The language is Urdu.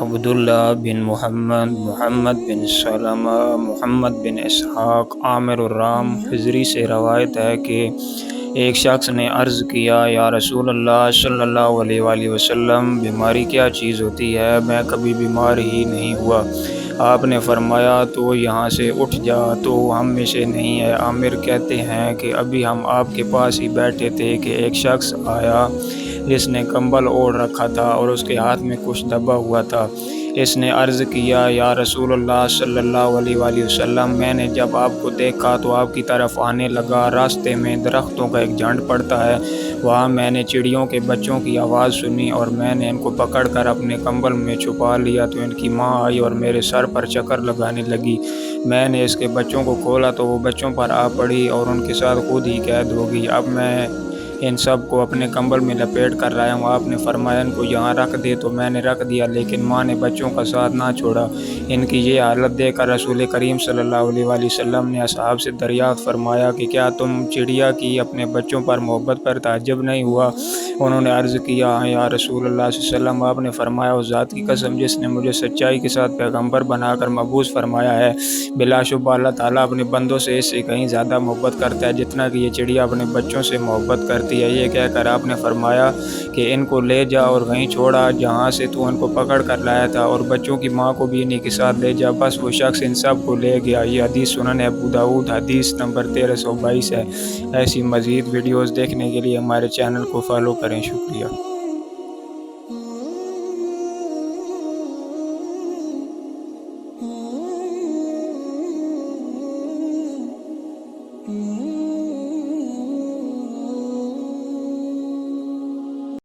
عبداللہ بن محمد، محمد بن سلمہ، محمد بن اسحاق، عامر الرام حضری سے روایت ہے کہ ایک شخص نے عرض کیا، یا رسول اللہ صلی اللہ علیہ وآلہ وسلم، بیماری کیا چیز ہوتی ہے؟ میں کبھی بیمار ہی نہیں ہوا۔ آپ نے فرمایا، تو یہاں سے اٹھ جا، تو ہم میں سے نہیں ہے۔ عامر کہتے ہیں کہ ابھی ہم آپ کے پاس ہی بیٹھے تھے کہ ایک شخص آیا جس نے کمبل اوڑھ رکھا تھا اور اس کے ہاتھ میں کچھ دبا ہوا تھا۔ اس نے عرض کیا، یا رسول اللہ صلی اللہ علیہ وآلہ وسلم، میں نے جب آپ کو دیکھا تو آپ کی طرف آنے لگا۔ راستے میں درختوں کا ایک جھنڈ پڑتا ہے، وہاں میں نے چڑیوں کے بچوں کی آواز سنی اور میں نے ان کو پکڑ کر اپنے کمبل میں چھپا لیا تو ان کی ماں آئی اور میرے سر پر چکر لگانے لگی۔ میں نے اس کے بچوں کو کھولا تو وہ بچوں پر آ پڑی اور ان کے ساتھ خود ہی قید ہو گئی۔ اب میں ان سب کو اپنے کمبل میں لپیٹ کر لایا ہوں۔ آپ نے فرمایا، ان کو یہاں رکھ دے، تو میں نے رکھ دیا، لیکن ماں نے بچوں کا ساتھ نہ چھوڑا۔ ان کی یہ حالت دیکھ کر رسول کریم صلی اللہ علیہ وآلہ وسلم نے اصحاب سے دریافت فرمایا کہ کیا تم چڑیا کی اپنے بچوں پر محبت پر تعجب نہیں ہوا؟ انہوں نے عرض کیا، ہاں یا رسول اللہ صلی اللہ علیہ وسلم۔ آپ نے فرمایا، اس ذات کی قسم جس نے مجھے سچائی کے ساتھ پیغمبر بنا کر مبعوث فرمایا ہے، بلا شبہ اللہ تعالیٰ اپنے بندوں سے اس سے کہیں زیادہ محبت کرتا ہے جتنا کہ یہ چڑیا اپنے بچوں سے محبت کرتی ہے۔ یہ کہہ کر آپ نے فرمایا کہ ان کو لے جا اور وہیں چھوڑا جہاں سے تو ان کو پکڑ کر لایا تھا، اور بچوں کی ماں کو بھی انہی کے ساتھ لے جا۔ بس وہ شخص ان سب کو لے گیا۔ یہ حدیث سنن ابو داؤد حدیث نمبر 1322 ہے۔ ایسی مزید ویڈیوز دیکھنے کے لیے ہمارے چینل کو فالو کریں۔ شکریہ۔